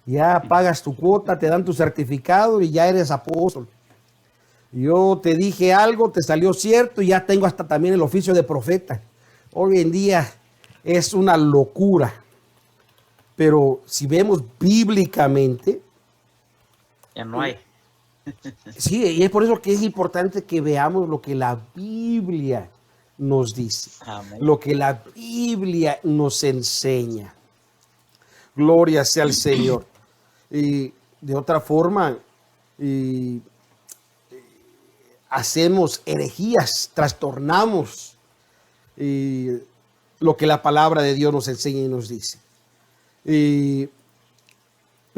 Ya pagas tu cuota, te dan tu certificado y ya eres apóstol. Yo te dije algo, te salió cierto y ya tengo hasta también el oficio de profeta. Hoy en día es una locura. Pero si vemos bíblicamente, Ya no hay. sí, y es por eso que es importante que veamos lo que la Biblia nos dice, Amén. lo que la Biblia nos enseña. Gloria sea al Señor. Y de otra forma, hacemos herejías, trastornamos lo que la palabra de Dios nos enseña y nos dice.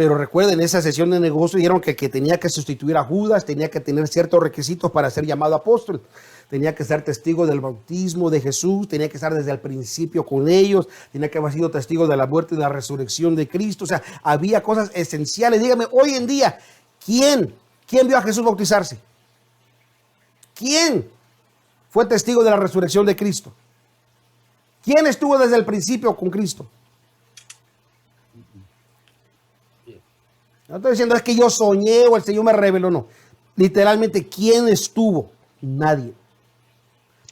Pero recuerden, esa sesión de negocio dijeron que tenía que sustituir a Judas, tenía que tener ciertos requisitos para ser llamado apóstol. Tenía que ser testigo del bautismo de Jesús, tenía que estar desde el principio con ellos, tenía que haber sido testigo de la muerte y de la resurrección de Cristo. O sea, había cosas esenciales. Dígame, hoy en día, ¿quién vio a Jesús bautizarse? ¿Quién fue testigo de la resurrección de Cristo? ¿Quién estuvo desde el principio con Cristo? No estoy diciendo es que yo soñé o el Señor me reveló, no. Literalmente, ¿quién estuvo? Nadie.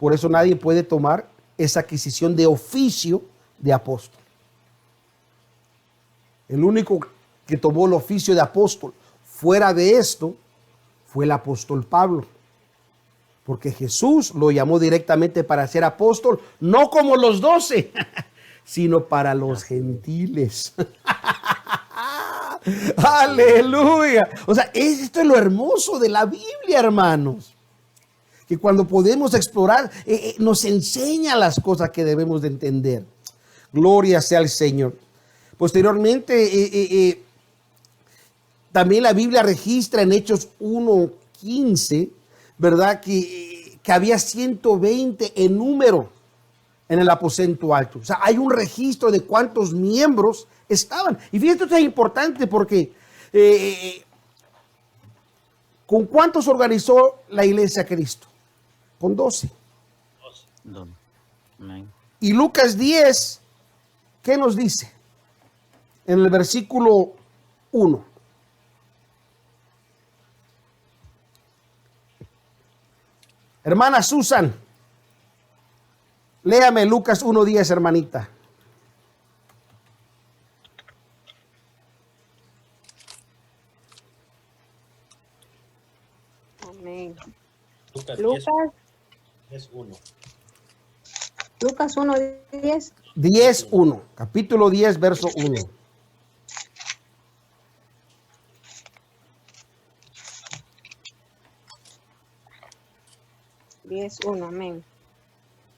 Por eso nadie puede tomar esa adquisición de oficio de apóstol. El único que tomó el oficio de apóstol fuera de esto fue el apóstol Pablo. Porque Jesús lo llamó directamente para ser apóstol, no como los 12, sino para los gentiles. Aleluya. O sea, esto es lo hermoso de la Biblia, hermanos. Que cuando podemos explorar, nos enseña las cosas que debemos de entender. Gloria sea al Señor. Posteriormente, también la Biblia registra en Hechos 1:15, ¿verdad? Que había 120 en número en el aposento alto. O sea, hay un registro de cuántos miembros estaban. Y fíjate, esto es importante porque ¿con cuántos organizó la iglesia Cristo? Con 12. Y Lucas 10, ¿qué nos dice? En el versículo 1. Hermana Susan, léame Lucas 1:10, hermanita. Amén. Lucas Lucas 10:1. Lucas 1:10. 10:1, capítulo 10, verso 1. Amén.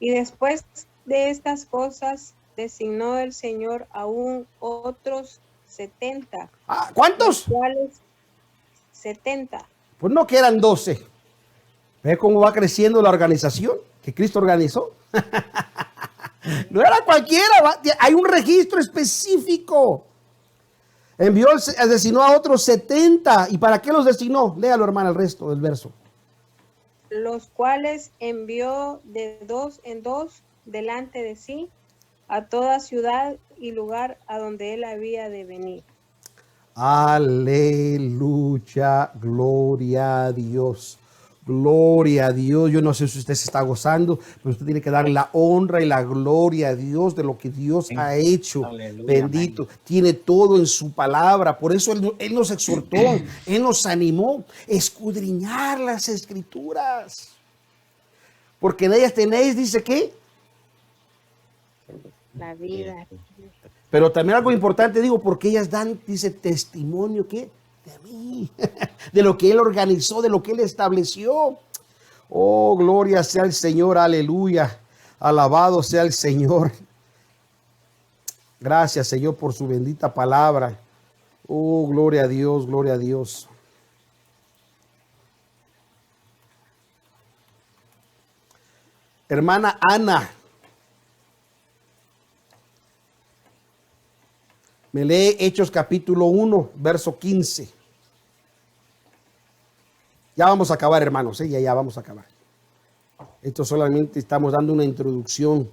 Y después de estas cosas designó el Señor aún otros 70. ¿Cuántos? ¿Cuáles? 70. Pues no que eran 12. ¿Ves cómo va creciendo la organización que Cristo organizó? No era cualquiera, hay un registro específico. Designó a otros 70. ¿Y para qué los designó? Léalo, hermana, el resto del verso. Los cuales envió de 2 en 2 delante de sí a toda ciudad y lugar a donde él había de venir. Aleluya, gloria a Dios. Gloria a Dios. Yo no sé si usted se está gozando, pero usted tiene que dar la honra y la gloria a Dios de lo que Dios ha hecho. Aleluya, Bendito. amén. Tiene todo en su palabra. Por eso Él nos exhortó, Él nos animó a escudriñar las escrituras. Porque en ellas tenéis, dice que. La vida. Pero también algo importante, digo, porque ellas dan, dice, testimonio, ¿qué? De mí, de lo que Él organizó, de lo que Él estableció. Oh, gloria sea el Señor, aleluya. Alabado sea el Señor. Gracias, Señor, por su bendita palabra. Oh, gloria a Dios, gloria a Dios. Hermana Ana, me lee Hechos capítulo 1, verso 15. Ya vamos a acabar, hermanos, ya vamos a acabar. Esto solamente estamos dando una introducción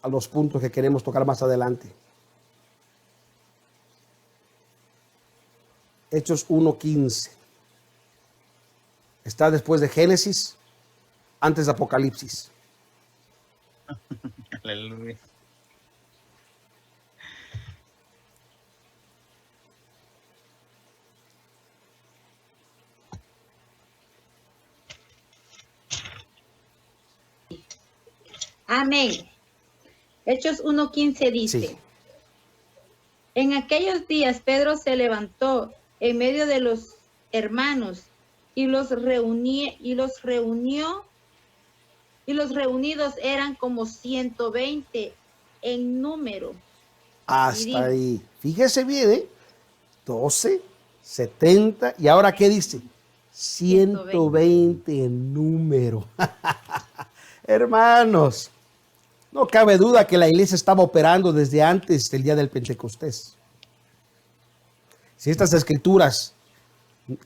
a los puntos que queremos tocar más adelante. Hechos 1:15. Está después de Génesis, antes de Apocalipsis. Aleluya. Amén. Hechos 1:15 dice, Sí. En aquellos días Pedro se levantó en medio de los hermanos y los reunidos eran como 120 en número. Hasta ahí. Fíjese bien, 12, 70 y ahora ¿qué dice? 120 en número. Hermanos, no cabe duda que la iglesia estaba operando desde antes del día del Pentecostés. Si estas escrituras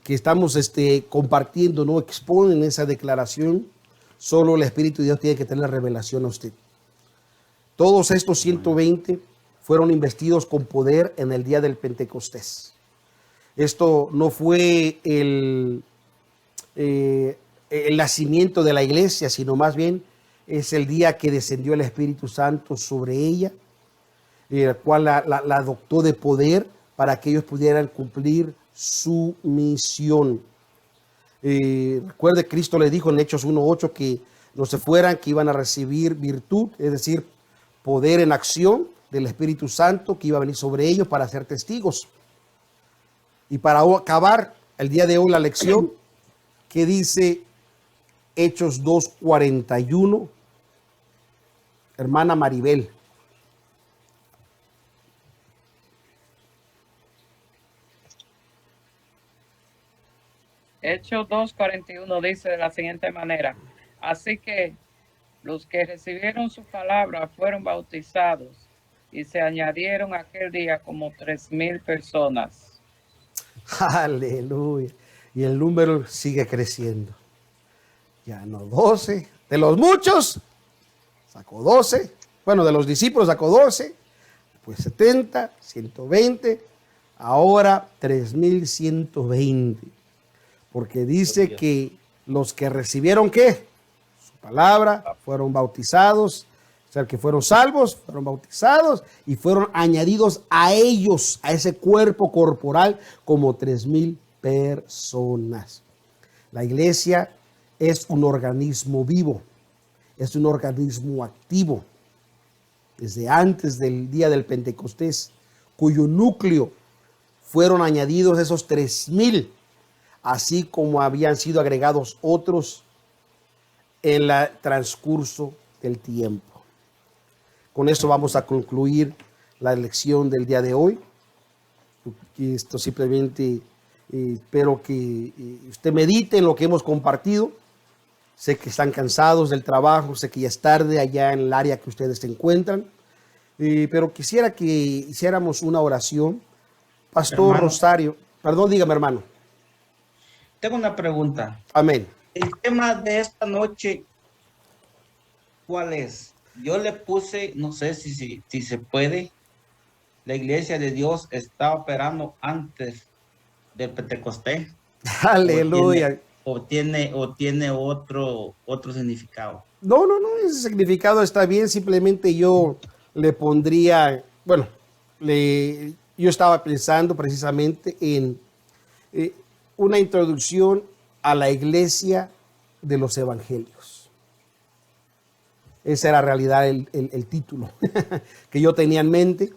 que estamos compartiendo no exponen esa declaración, solo el Espíritu de Dios tiene que tener revelación a usted. Todos estos 120 fueron investidos con poder en el día del Pentecostés. Esto no fue el nacimiento de la iglesia, sino más bien es el día que descendió el Espíritu Santo sobre ella, el cual la adoptó de poder para que ellos pudieran cumplir su misión. Recuerde, Cristo les dijo en Hechos 1:8 que no se fueran, que iban a recibir virtud, es decir, poder en acción del Espíritu Santo que iba a venir sobre ellos para ser testigos. Y para acabar el día de hoy la lección, que dice Hechos 2:41, hermana Maribel. Hechos 2:41 dice de la siguiente manera: así que los que recibieron su palabra fueron bautizados y se añadieron aquel día como 3,000 personas. Aleluya. Y el número sigue creciendo. Ya no 12. De los muchos, sacó 12. Bueno, de los discípulos sacó 12. Pues 70, 120. Ahora 3,120. Porque dice que los que recibieron ¿qué? Su palabra, fueron bautizados. O sea, que fueron salvos, fueron bautizados y fueron añadidos a ellos, a ese cuerpo corporal, como 3,000 personas. La iglesia es un organismo vivo, es un organismo activo. Desde antes del día del Pentecostés, cuyo núcleo fueron añadidos esos 3,000, así como habían sido agregados otros en el transcurso del tiempo. Con eso vamos a concluir la lección del día de hoy. Esto simplemente espero que usted medite en lo que hemos compartido. Sé que están cansados del trabajo, sé que ya es tarde allá en el área que ustedes se encuentran, pero quisiera que hiciéramos una oración. Pastor Hermano. Rosario, perdón, dígame, hermano. Tengo una pregunta. Amén. El tema de esta noche, ¿cuál es? Yo le puse, no sé si se puede, la iglesia de Dios está operando antes del Pentecostés. Aleluya. O tiene otro significado. No, ese significado está bien, simplemente yo le pondría, bueno, yo estaba pensando precisamente en una introducción a la iglesia de los evangelios. Esa era en realidad el título que yo tenía en mente,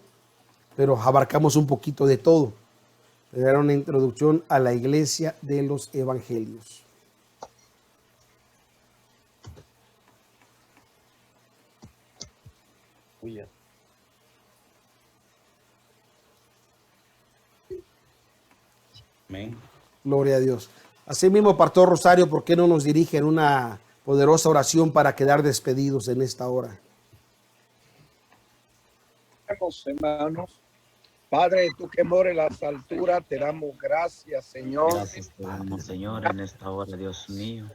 pero abarcamos un poquito de todo. Pero era una introducción a la iglesia de los evangelios. Amén. Gloria a Dios. Asimismo, Pastor Rosario, ¿por qué no nos dirige en una poderosa oración para quedar despedidos en esta hora? Hermanos, Padre, tú que moras en las alturas, te damos gracias, Señor. Gracias te damos, Señor, en esta hora, Dios mío.